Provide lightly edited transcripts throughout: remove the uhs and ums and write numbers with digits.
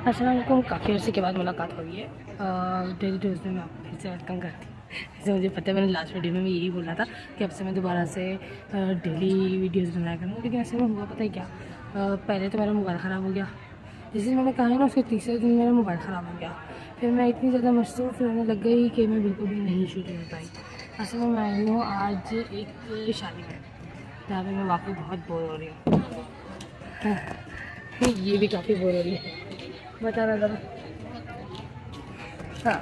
अस्सलामुअलैकुम। काफ़ी अर्से के बाद मुलाकात हुई है। डेली ट्यूसडे में आपको फिर से वेलकम करती हूँ। जैसे मुझे पता है मैंने लास्ट वीडियो में भी यही बोला था कि अब से मैं दोबारा से डेली वीडियोस बनाया करूँ, लेकिन ऐसे में हुआ पता है क्या, पहले तो मेरा मोबाइल ख़राब हो गया। जिस दिन मैंने कहा है ना उसके तीसरे दिन मेरा मोबाइल ख़राब हो गया। फिर मैं इतनी ज़्यादा मसरूफ़ रहने लग गई कि मैं बिल्कुल भी नहीं शूट कर पाई। असल में मैं आई हूँ आज एक शादी में, जहाँ पर मैं वाकई बहुत बोर हो रही हूँ। ये भी काफ़ी बोर हो रही है, बता रहा था। हाँ,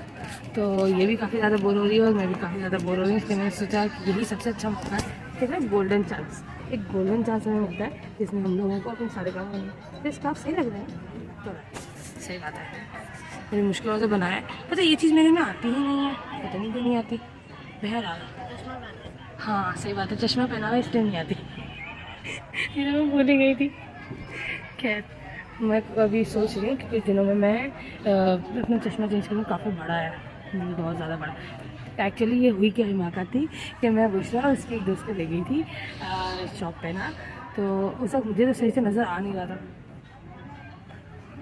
तो ये भी काफ़ी ज़्यादा बोर हो रही है और मैं भी काफ़ी ज़्यादा बोर हो रही हूँ। इसलिए मैंने सोचा कि यही सबसे अच्छा मौका है, कहते हैं गोल्डन चांस। एक गोल्डन चांस हमें मिलता है जिसमें हम लोगों को अपने सारे काम करने। तो स्टाफ सही लग रहे हैं, तो सही बात है। मेरी मुश्किलों से बनाया है, पता ये चीज़ मेरे में आती ही नहीं है, पता नहीं क्यों नहीं आती। बहरहाल हाँ सही बात है, चश्मा पहना हुआ इसलिए नहीं आती। ये मैं भूल ही गई थी। खैर मैं अभी सोच रही हूँ कि कुछ दिनों में मैं अपना चश्मा चेंज करूँ। काफ़ी बड़ा है, बहुत ज़्यादा बड़ा। एक्चुअली ये हुई क्या हिमाकत थी कि मैं बुशरा उसके एक दोस्त को ले गई थी शॉप पे ना, तो उस वक्त मुझे तो सही से नज़र आ नहीं रहा था।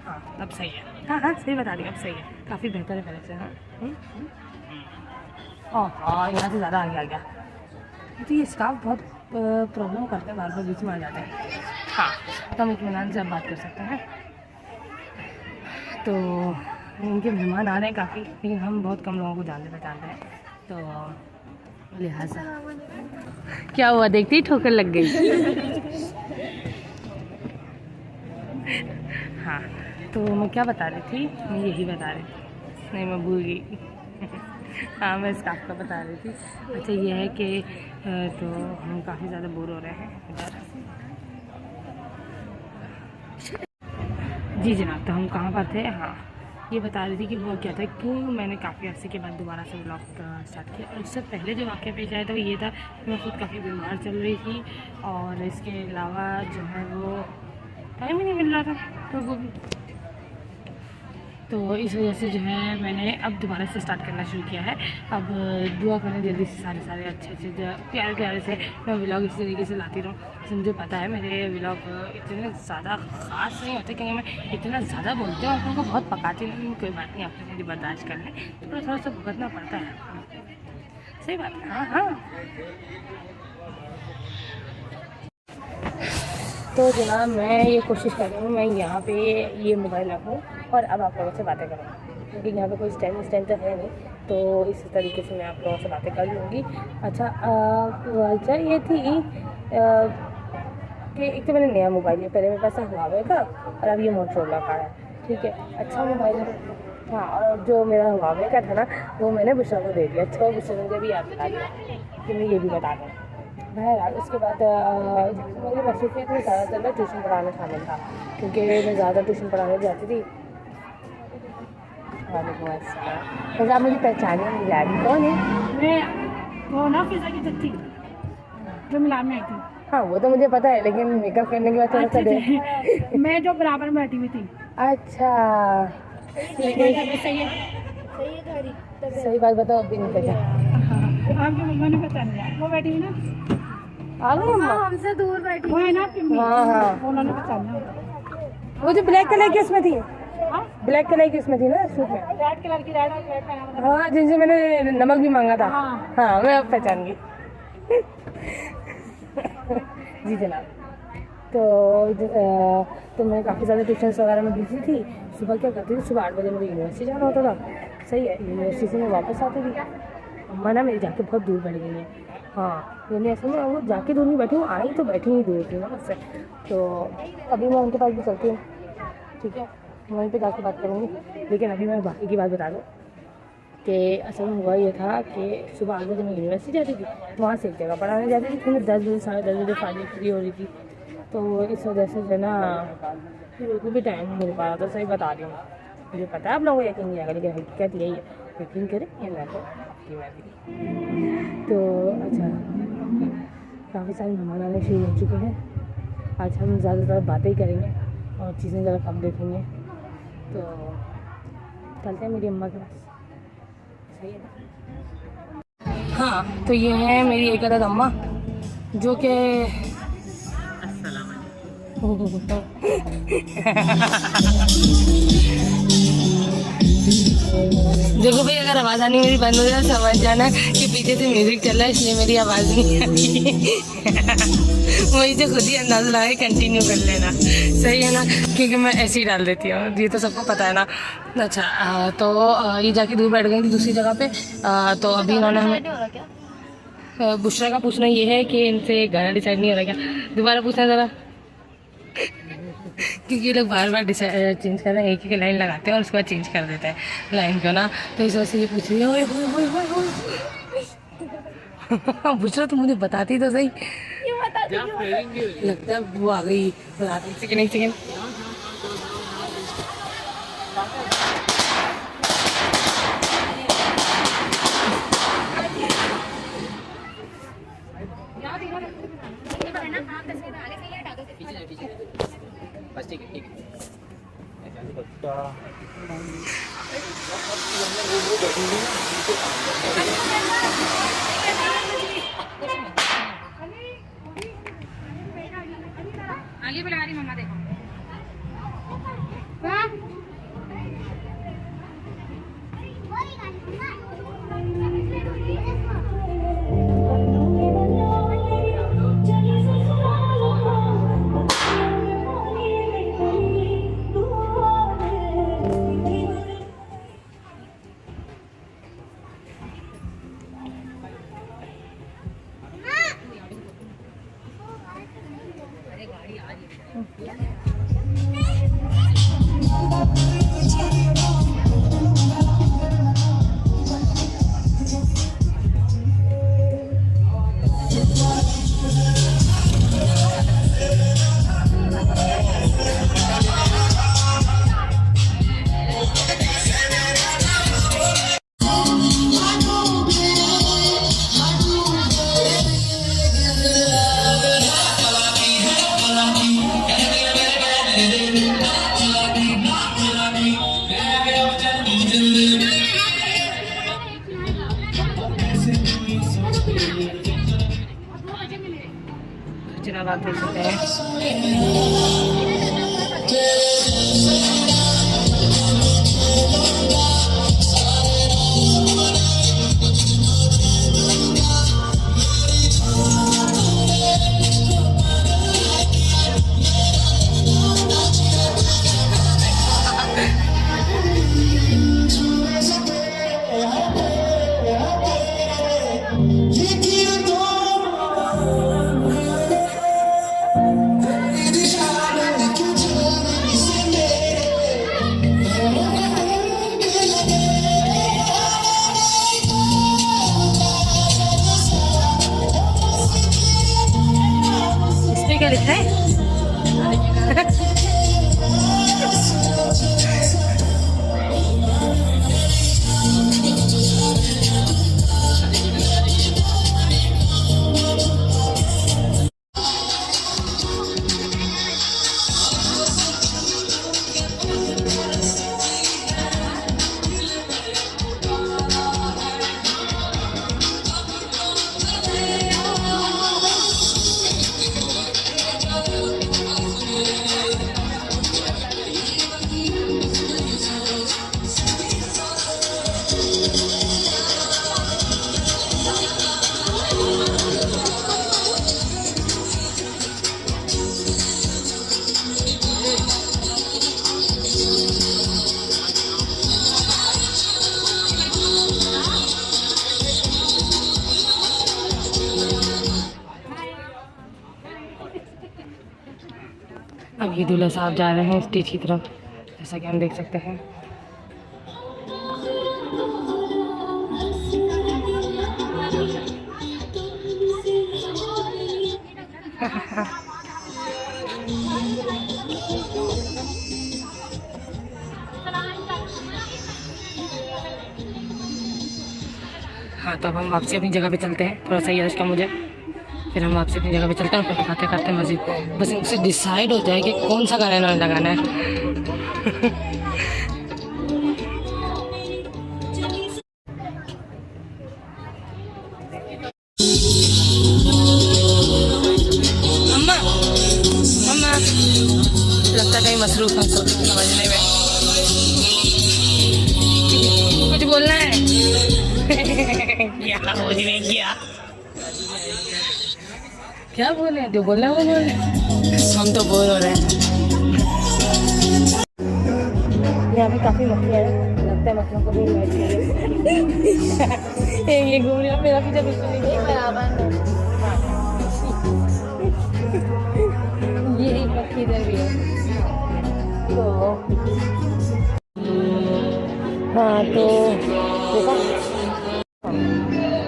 हाँ अब सही है, हाँ सही बता रही, अब सही है, काफ़ी बेहतर है पहले से। हाँ हाँ यहाँ से ज़्यादा आगे आ गया। तो ये स्काफ बहुत प्रॉब्लम करते हैं, बार बार बीच में आ जाते हैं। हाँ तो हम इत्मीनान से अब बात कर सकते हैं। तो इनके मेहमान आ रहे हैं काफ़ी, लेकिन हम बहुत कम लोगों को जानते पहचानते हैं, तो लिहाजा क्या हुआ, देखती ही ठोकर लग गई। हाँ तो मैं क्या बता रही थी, मैं यही बता रही थी, नहीं मैं भूल गई। हाँ मैं स्काफ का बता रही थी। अच्छा ये है कि तो हम काफ़ी ज़्यादा बोर हो रहे हैं इधर। जी जनाब, तो हम कहाँ पर थे? हाँ ये बता रही थी कि वो क्या था, क्यों मैंने काफ़ी अर्से के बाद दोबारा से व्लॉग स्टार्ट किया। और उससे पहले जो वाक़या पेश आया था वो ये था कि मैं खुद काफ़ी बीमार चल रही थी, और इसके अलावा जो है वो टाइम ही नहीं मिल रहा था, तो वो भी तो इस वजह से जो है मैंने अब दोबारा से स्टार्ट करना शुरू किया है। अब दुआ करें जल्दी से सारे अच्छे प्यारे प्यारे से मैं व्लॉग इस तरीके से लाती रहूँ। जैसे मुझे पता है मेरे व्लॉग इतने ज़्यादा ख़ास नहीं होते, क्योंकि मैं इतना ज़्यादा बोलती हूँ, आप लोगों को बहुत पकाती नहीं। कोई बात नहीं, आप लोग मुझे बर्दाश्त कर लें, थोड़ा सा भुगतना पड़ता है। सही बात है। हाँ तो जनाब मैं ये कोशिश कर रही हूँ मैं यहाँ पे ये मोबाइल रखूँ और अब आप लोगों से बातें करूँ, क्योंकि यहाँ पे कोई स्टैंड तो है नहीं, तो इस तरीके से मैं आप लोगों से बातें कर लूँगी। अच्छा ये थी कि एक तो मैंने नया मोबाइल लिया, पहले मेरे पास हुआवे का और अब ये मोटरोला का है। ठीक है, अच्छा मोबाइल है। हाँ और जो मेरा हुआवे का था ना वो मैंने बुशरा को दे दिया। अच्छा बुशरा मुझे भी याद दिला दिया कि मैं ये भी बता दूँ। बहरहाल उसके बाद मेरी मसरूफियत में ज़्यादातर मैं ट्यूशन पढ़ाना शामिल था, क्योंकि मैं ज़्यादा ट्यूशन पढ़ाने जाती थी। वालेकुम अस्सलाम। वैसे आप मुझे पहचाने नहीं जा रही, कौन है? मैं वो ना फिजा की जत्ती जो मिलान में आई थी। हाँ वो तो मुझे पता है, लेकिन मेकअप करने के बाद थोड़ा सा दे। मैं जो बराबर में बैठी हुई थी। अच्छा सही बात बताओ, अभी नहीं पहचान। आपकी मम्मा ने पहचान लिया, वो बैठी हुई ना आ गई अम्मा? हमसे दूर बैठी, वो है ना आपकी मम्मी। हाँ उन्होंने पहचान लिया। वो जो ब्लैक कलर की उसमें थी, ब्लैक कलर की उसमें थी ना सूट में, रेड कलर की रेड पहना। हाँ जिनसे मैंने नमक भी मांगा था। हाँ मैं अब पहचान गई। जी जनाब, तो मैं काफ़ी ज़्यादा ट्यूशन्स वगैरह में बिजी थी। सुबह क्या करती थी, सुबह 8 बजे मुझे यूनिवर्सिटी जाना होता था। सही है, यूनिवर्सिटी से मैं वापस आती थी। अम्मा ना मेरी जाके बहुत दूर बैठ गई है। हाँ मैंने ऐसा ना वो जाके दूर नहीं बैठी हूँ, आई तो बैठी ही दूर थी ना मुझसे, तो अभी मैं उनके पास भी चलती हूँ। ठीक है, वहीं पे जाके बात करूँगी, लेकिन अभी मैं बाकी की बात बता दूँ कि असल में हुआ ये था कि सुबह 8 बजे मैं यूनिवर्सिटी जाती थी, वहाँ से एक जगह पढ़ाने जाती थी। फिर मैं 10 बजे 10:30 बजे फाइनली फ्री हो रही थी, तो इस वजह से जो ना बिल्कुल भी टाइम नहीं मिल पा रहा था। सही बता रही हूँ, मुझे पता है आप लोगों को यकीन नहीं आएगा, लेकिन हकीकत यही है, यकीन करें या ना करें आपकी मर्ज़ी। तो अच्छा काफ़ी सारे मेहमान आने शुरू हो चुके हैं। आज हम ज़्यादातर बातें ही करेंगे और चीज़ें ज़्यादा कम देखेंगे, तो चलते हैं मेरी अम्मा के पास। सही है। हाँ तो ये है मेरी एक अदद अम्मा, जो कि अस्सलाम वालेकुम। देखो भाई, अगर आवाज़ आनी मेरी बंद हो जाए समझ जाना कि पीछे से म्यूजिक चल रहा है, इसलिए मेरी आवाज़ नहीं आ रही। वही से खुद ही अंदाज़ा लगा के कंटिन्यू कर लेना, सही है ना, क्योंकि मैं ऐसे ही डाल देती हूँ, ये तो सबको पता है ना। अच्छा तो ये जाके दूर बैठ गई थी दूसरी जगह पे। तो अभी इन्होंने हमें बुशरा का पूछना ये है कि इनसे गाना डिसाइड नहीं हो रहा क्या, दोबारा पूछना ज़रा, क्योंकि ये लोग बार बार चेंज कर रहे हैं, एक एक लाइन लगाते हैं और उसके बाद चेंज कर देते हैं लाइन को ना, तो इस वजह से ये पूछ रही है। ओए ओए ओए ओए ओए बुशरा तुम मुझे बताती तो सही, लगता है वो आ गई, बताती सेकेंड एक सेकेंड। बस ठीक है। आगे बुला रही मम्मा, देखो चुनाव आप देख सकते हैं। क्या लिखा है? अब ये दूल्हा साहब जा रहे हैं स्टेज की तरफ, जैसा कि हम देख सकते हैं। हाँ तो अब हम वापसी अपनी जगह पे चलते हैं, थोड़ा सा यश का मुझे, फिर हम वापसी अपनी जगह पे चलते हैं, फिर खाते खाते मस्जिद, बस इनसे डिसाइड हो जाए कि कौन सा गाना इन्होंने लगाना है। अम्मा अम्मा लगता है कहीं मसरूफ है समझने में। बोलना है क्या बोल रहे क्या बोले जो बोलना है वो बोल हम तो बोल हो रहे हैं। यहाँ पे काफी मक्खियाँ हैं, लगता है मक्खियों को भी मैच ये घूम रही है मेरा पीछे बिल्कुल नहीं बराबर। ये एक मक्खी इधर भी है तो हाँ तो देखा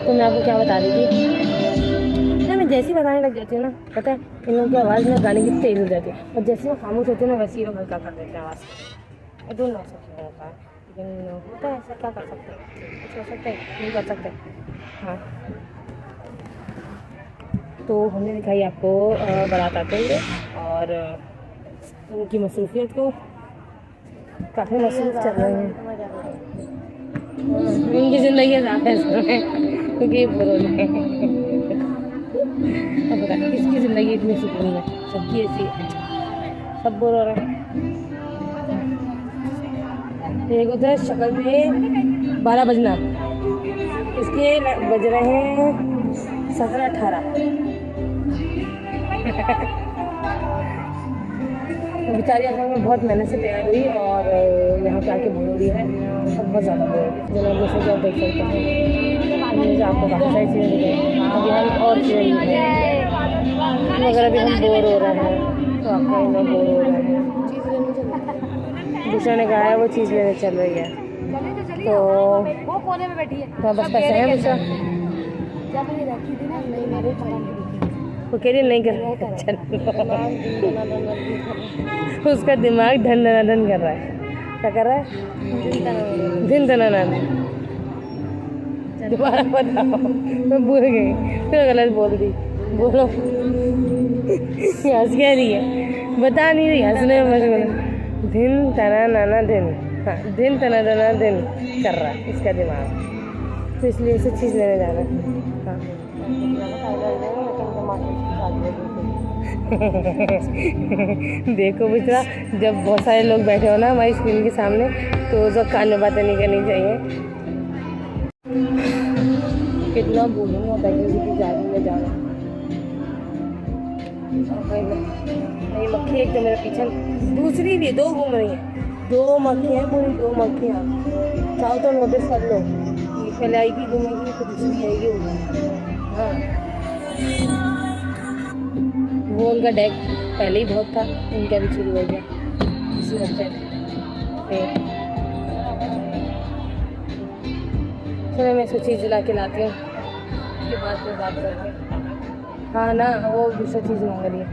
तो मैं आपको क्या बता रही थी ना, मैं जैसे ही बताने लग जाती हूँ ना, पता है इन लोगों की आवाज़ में गाने की तेज हो जाती है और जैसे मैं खामोश होती हूँ ना वैसे ही लोग हल्का कर देते हैं आवाज़। आई डोंट नो ऐसा क्यों होता है, लेकिन होता है ऐसा, क्या कर सकते हैं, कुछ कर सकते हैं नहीं कर सकते। हाँ तो हमने दिखाई आपको बारात आते हुए और उनकी मसरूफियत को, काफ़ी मसरूफ चल रहे हैं उनकी ज़िंदगी ज़्यादा है क्योंकि ये बोल रहे हैं। अब बता किसकी ज़िंदगी इतनी सुकून है, सबकी ऐसी सब बोल रहे हैं। एक होता है शक्ल में 12 बजना, इसके बज रहे हैं 17-18। बेचारी असल में बहुत मेहनत से तैयार हुई और यहाँ पे आके बोल रही है और बहुत ज़्यादा बोल रही है। जनाब जैसे कि आप देख सकते हैं मुझे आपको काफ़ी सारी चीज़ें दिखाई, अभी हम और चीज़ें दिखाएँ मगर अभी हम बोर हो रहे हैं तो आपका इन लोग बोर हो रहे हैं। दूसरे ने कहा है वो चीज़ लेने चल रही है तो वो कोने में बैठी है तो बस पैसे हैं दूसरा जब मैंने रखी थी ना नहीं मेरे वो कह रही नहीं कर रहा है। उसका दिमाग धन धनाधन कर रहा है, क्या कर रहा है दिन धनाधन। दोबारा बताओ, मैं भूल गई फिर गलत बोल दी, बोलो हंस क्या रही है, बता नहीं रही हंसने में मशगूल। दिन तना नाना दिन, हाँ दिन तना तना दिन कर रहा है इसका दिमाग, तो इसलिए इसे चीज़ लेने जाना। हाँ देखो बेटा जब बहुत सारे लोग बैठे हो ना हमारी स्क्रीन के सामने तो उस वक्त कान में बातें नहीं करनी चाहिए। कितना बोलूँगा होता है किसी की जादू में जाना। ये मक्खी एक तो मेरे पीछे, दूसरी भी 2 घूम रही हैं, 2 मक्खियाँ पूरी 2 मक्खियाँ। चाहो तो नोटिस कर लो, पहले आएगी घूमेगी तो दूसरी आएगी। हाँ वो उनका डेक पहले ही बहुत था, उनका भी शुरू हो गया इसी वजह से। चलो मैं इसको चीज़ ला के लाती हूँ, उसके बाद फिर बात करते हैं। हाँ ना वो दूसरी चीज़ मांग रही है,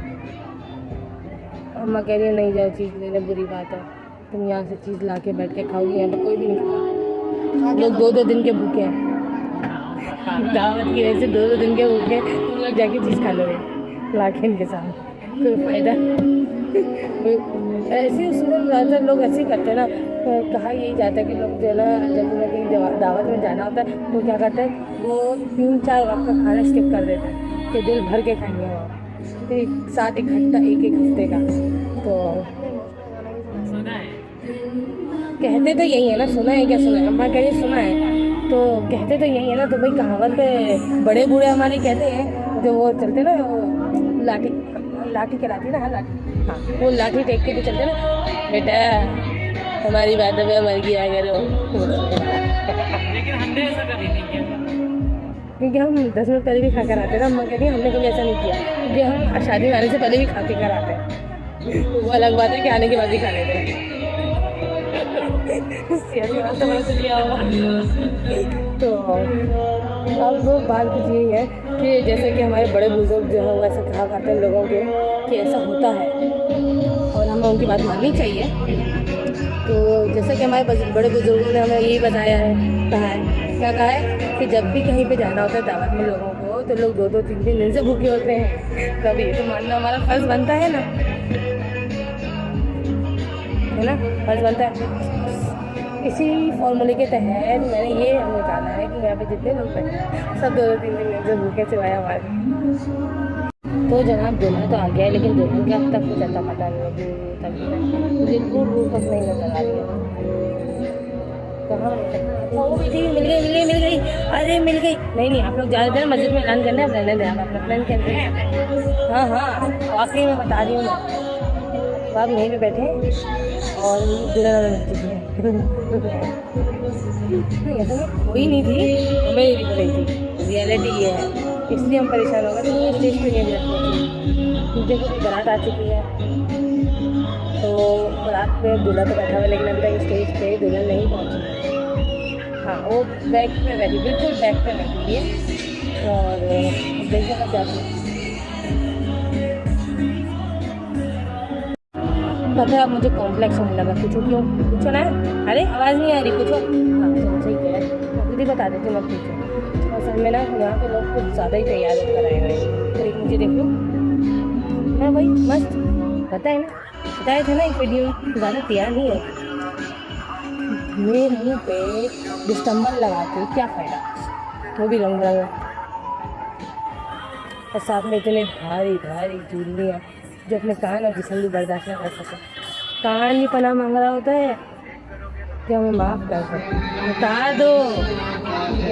अम्मा कह रही है नहीं जाओ चीज़ लेने, बुरी बात है, तुम यहाँ से चीज़ ला के बैठ के खाओगी, यहाँ पर कोई भी नहीं खाता, लोग 2-2 दिन के भूखे हैं दावत की वजह से 2-2 दिन के भूखे, तुम लोग जाके चीज़ खा लोगे ला के इनके सामने, कोई फ़ायदा ऐसे उसमें ज़्यादातर लोग ऐसे ही करते हैं ना। कहा यही जाता है कि लोग जो है ना जब उन्हें कहीं दावत में जाना होता है तो क्या करते हैं वो 3-4 वक्त का खाना स्किप कर देते हैं कि दिल भर के खाएंगे वहाँ, फिर साथ इकट्ठा एक हफ्ते का। तो कहते तो यही है ना, सुना है क्या, सुना है अम्मा कह रही सुना है, तो कहते तो यही है ना। तो भाई कहावत पे बड़े बूढ़े हमारे कहते हैं जो वो चलते ना लाठी कहलाती ना, हाँ लाठी, हाँ वो लाठी टेक के जो चलते ना, बेटा हमारी बात में मर गया करो। लेकिन हमने ऐसा कभी नहीं किया क्योंकि हम 10 मिनट पहले भी खा कर आते ना, अम्मा कहती हमने कभी ऐसा नहीं किया क्योंकि हम शादी में आने से पहले भी खा के कर आते हैं। वो अलग बात है कि आने के बाद भी खा लेते हैं। तो अब वो बात कुछ यही है कि जैसे कि हमारे बड़े बुजुर्ग जो है वैसे कहा करते हैं लोगों के कि ऐसा होता है और हमें उनकी बात माननी चाहिए। तो जैसे कि हमारे बड़े बुजुर्गों ने हमें यही बताया है, कहा है, क्या कहा है कि जब भी कहीं पे जाना होता है दावत में लोगों को तो लोग 2-3 दिन से भूखे होते हैं। तब ये तो मानना हमारा फर्ज बनता है ना, फर्ज बनता है। इसी फॉर्मूले के तहत मैंने ये निकाला है कि यहाँ पे जितने लोग बैठे सब 2-3 दिन से भूखे सिवाय हमारे। तो जनाब दुल्हा तो आ गया है लेकिन दुल्हन का अब तक कुछ आता पता नहीं है, दूर तक मुझे दूर तक नहीं नजर आ रही है। तो कहाँ वो भी थी, मिल गई। अरे मिल गई। नहीं आप लोग ज़्यादा देर मस्जिद में ऐलान करना है, रहने दें आप अपना प्लान कैंसिल। हाँ वाकई में बता रही हूँ मैं, तो आप यहीं पे बैठे और दुल्हन ऐसा कोई नहीं थी, मेरी दिख रही थी। रियलिटी ये है, इसलिए हम परेशान हो गए। तो स्टेज पे नहीं बैठते, देखो बारात आ चुकी है, तो बारात पे दूल्हा तो बैठा हुआ, लेकिन अभी तक स्टेज पे दुल्हन नहीं पहुंची। हाँ वो बैक पे बैठी, बिल्कुल बैक पे बैठी है। और देखिए क्या पता है, अब मुझे कॉम्प्लेक्स होने लगा। पूछो क्यों? पूछो ना। अरे आवाज़ नहीं आ रही, पूछो। हाँ चलो सही है, खुद ही बता देती हूँ, मत पूछो। असल में ना यहाँ पे लोग कुछ ज़्यादा ही तैयार होकर आए हुए हैं। तो एक मुझे देख लो, हाँ भाई मस्त, पता है ना, बताया था ना एक वीडियो में, ज़्यादा तैयार नहीं है। मेरे मुँह पे डिस्टम्बर लगा के क्या फ़ायदा, वो भी रंग बिरंगा, और साथ में इतने भारी चूड़ियाँ जो अपने कान और जिस्म भी बर्दाश्त न कर सके। कान भी पनाह मांग रहा होता है कि हमें माफ़ कर सके, बता दो।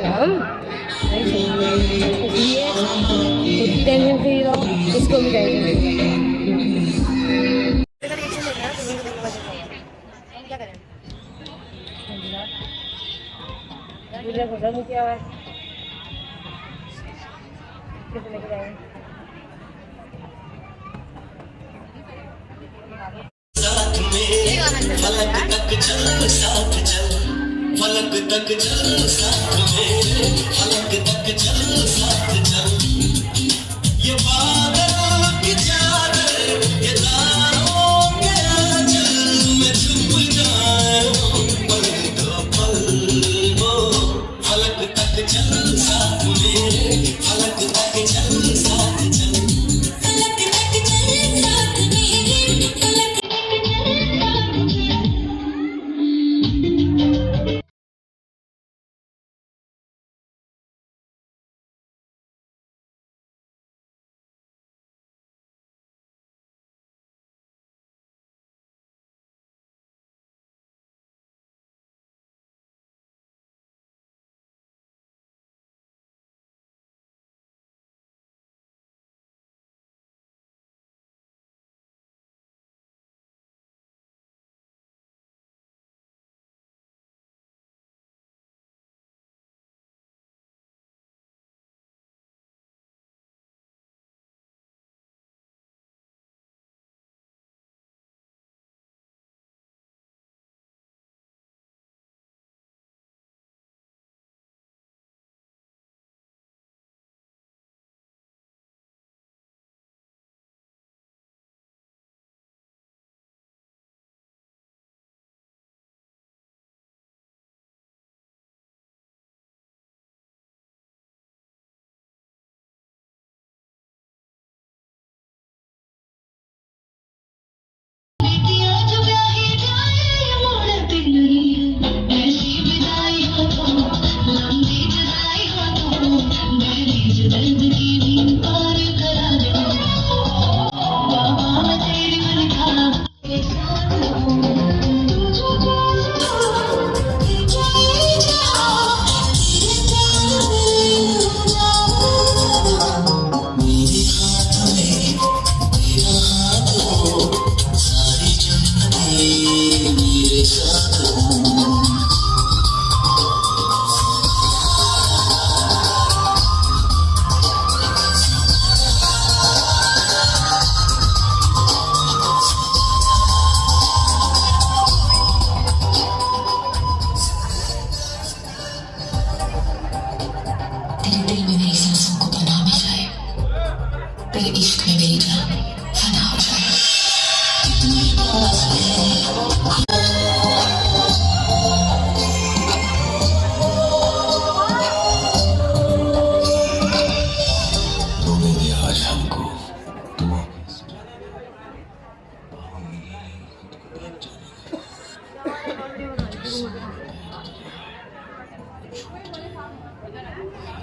हम नहीं सुनेंगे, इसलिए खुद की टेंशन फ्री रहो, इसको भी टेंशन फ्री रहो। क्या करें? क्या है? कितने लेके जाएंगे? फलक तक चल साथ चल, फलक तक चल साथ में, फलक तक चल साथ चल। ये बादल की चादर, ये तारों के आंचल में छुप जाए पल तो पल वो। फलक तक चल साथ में, फलक तक चल साथ चल, फलक तक चल साथ में, फलक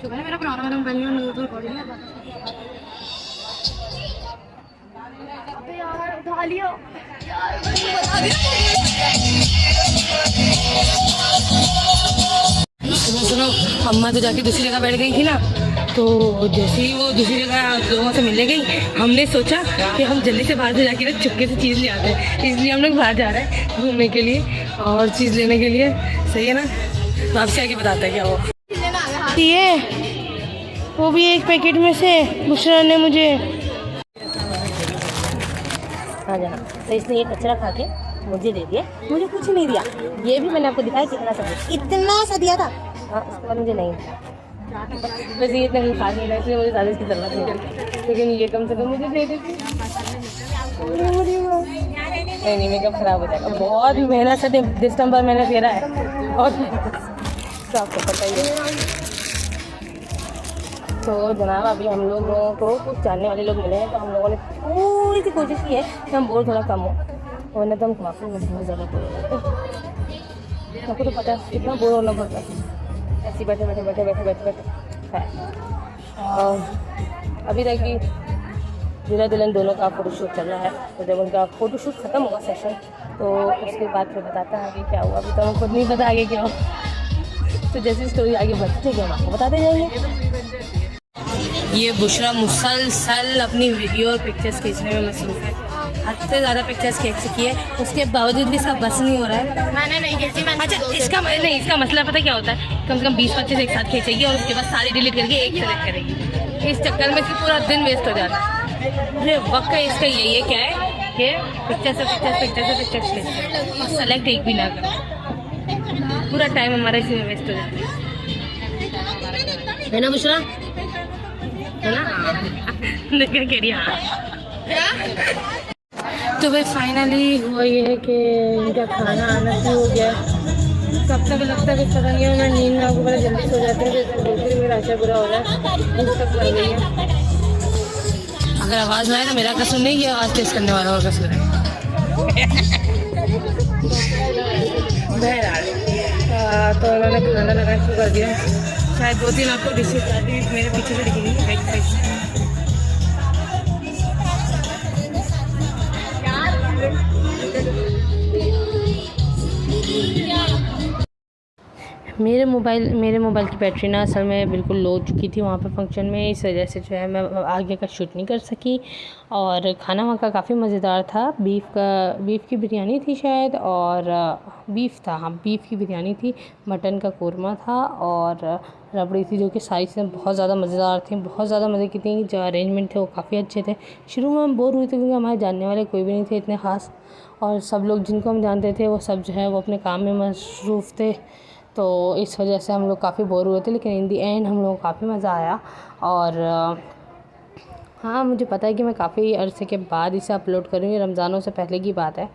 शुक्र है मेरा पुराना वाला मोबाइल नहीं तो रिकॉर्डिंग है। अबे यार उठा लियो यार, बता दिया। वहाँ तो जाके दूसरी जगह बैठ गई थी ना, तो जैसे ही वो दूसरी जगह लोगों से मिलने गई, हमने सोचा कि हम जल्दी से बाहर से जाके ना चुपके से चीज़ ले आते हैं, इसलिए हम लोग बाहर जा रहे हैं घूमने के लिए और चीज़ लेने के लिए। सही है ना? तो आपसे आगे बताते हैं क्या हुआ। ये वो भी एक पैकेट में से बुशरा ने मुझे हाँ जाना, तो इसने ये कचरा खा के मुझे दे दिया, मुझे कुछ नहीं दिया। ये भी मैंने आपको दिखाया इतना सा दिया था। हाँ, उसके बाद मुझे नहीं दिया। वैसे ये इतना कुछ खास नहीं था, इसलिए मुझे ज़्यादा इसकी ज़रूरत नहीं थी, लेकिन ये कम से कम मुझे दे देती। नहीं, मेकअप ख़राब हो जाएगा। बहुत मेहनत से दिसंबर मैंने फेरा है और तो आपको पता ही है। तो जनाब अभी हम लोगों को कुछ जानने वाले लोग मिले हैं, तो हम लोगों ने थोड़ी सी कोशिश की है कि हम बोर थोड़ा कम हो, वरना तो हम काफ़ी बहुत ज़्यादा बोर हो जाते हैं। आपको तो पता है कितना बोर होना पड़ता है ऐसे बैठे बैठे बैठे बैठे बैठे बैठे है। और अभी तक भी दूल्हा दुल्हन दोनों का फ़ोटोशूट चल रहा है, तो जब उनका फ़ोटोशूट ख़त्म होगा सेशन, तो उसके बाद फिर बताते हैं आगे क्या हुआ। अभी तो हम खुद नहीं पता आगे क्या हो, तो जैसे स्टोरी आगे बढ़ती है हम आपको बताते जाएंगे। ये बुशरा मुसलसल अपनी वीडियो और पिक्चर्स खींचने में मसरूफ़ है, हद से ज़्यादा पिक्चर्स खींच चुकी है, उसके बावजूद भी इसका बस नहीं हो रहा है। मैंने नहीं खींची। अच्छा, इसका मसला पता क्या होता है, कम से कम 20-25 एक साथ खींचेगी और उसके बाद सारी डिलीट करके एक सेलेक्ट करेगी। इस चक्कर में इसकी पूरा दिन वेस्ट हो जाता है। अरे वक्त का इसका यही है क्या है कि पिक्चर से पिक्चर्स खींचते और सेलेक्ट एक भी ना करें, पूरा टाइम हमारा इसी में वेस्ट हो जाता है ना बुशरा, है ना? देखा कह रही तो भाई फाइनली हुआ ये है कि इनका खाना आना शुरू हो गया। कब तक लगता है पता नहीं है, मैं नींद में आपको बड़ा जल्दी सो जाती हूँ, तो बोलती हूँ मेरा आशा बुरा हो रहा है, नींद तक पड़ गई है। अगर आवाज़ ना आए तो मेरा कसूर नहीं, ये आवाज़ टेस्ट करने वाला का कसूर है। तो उन्होंने खाना लगाना शुरू कर दिया, शायद 2-3 आपको डिशेज आती है मेरे पीछे से दिखेंगी। मेरे मोबाइल की बैटरी ना असल में बिल्कुल लो चुकी थी वहाँ पे फंक्शन में, इस वजह से जो है मैं आगे का शूट नहीं कर सकी। और खाना वहाँ का काफ़ी मज़ेदार था, बीफ की बिरयानी थी शायद, और बीफ था, हाँ बीफ की बिरयानी थी, मटन का कोरमा था और रबड़ी थी, जो कि साइज़ में बहुत ज़्यादा मज़ेदार थी, बहुत ज़्यादा मज़े की थी। जो अरेंजमेंट थे वो काफ़ी अच्छे थे। शुरू में हम बोर हुए थे क्योंकि हमारे जानने वाले कोई भी नहीं थे इतने ख़ास, और सब लोग जिनको हम जानते थे वो सब जो है वो अपने काम में मसरूफ़ थे, तो इस वजह से हम लोग काफ़ी बोर हुए थे। लेकिन इन दी एंड हम लोग को काफ़ी मज़ा आया। और हाँ, मुझे पता है कि मैं काफ़ी अरसे के बाद इसे अपलोड करूँगी, रमज़ानों से पहले की बात है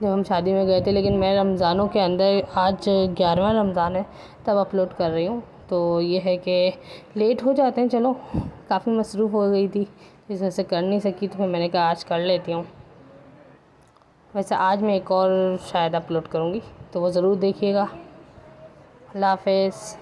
जब हम शादी में गए थे, लेकिन मैं रमज़ानों के अंदर आज 11वां रमज़ान है तब अपलोड कर रही हूँ। तो ये है कि लेट हो जाते हैं, चलो काफ़ी मसरूफ़ हो गई थी इस वजह से कर नहीं सकी, तो फिर मैंने कहा आज कर लेती हूँ। वैसे आज मैं एक और शायद अपलोड करूँगी, तो वो ज़रूर देखिएगा। अल्लाह हाफ़िज़।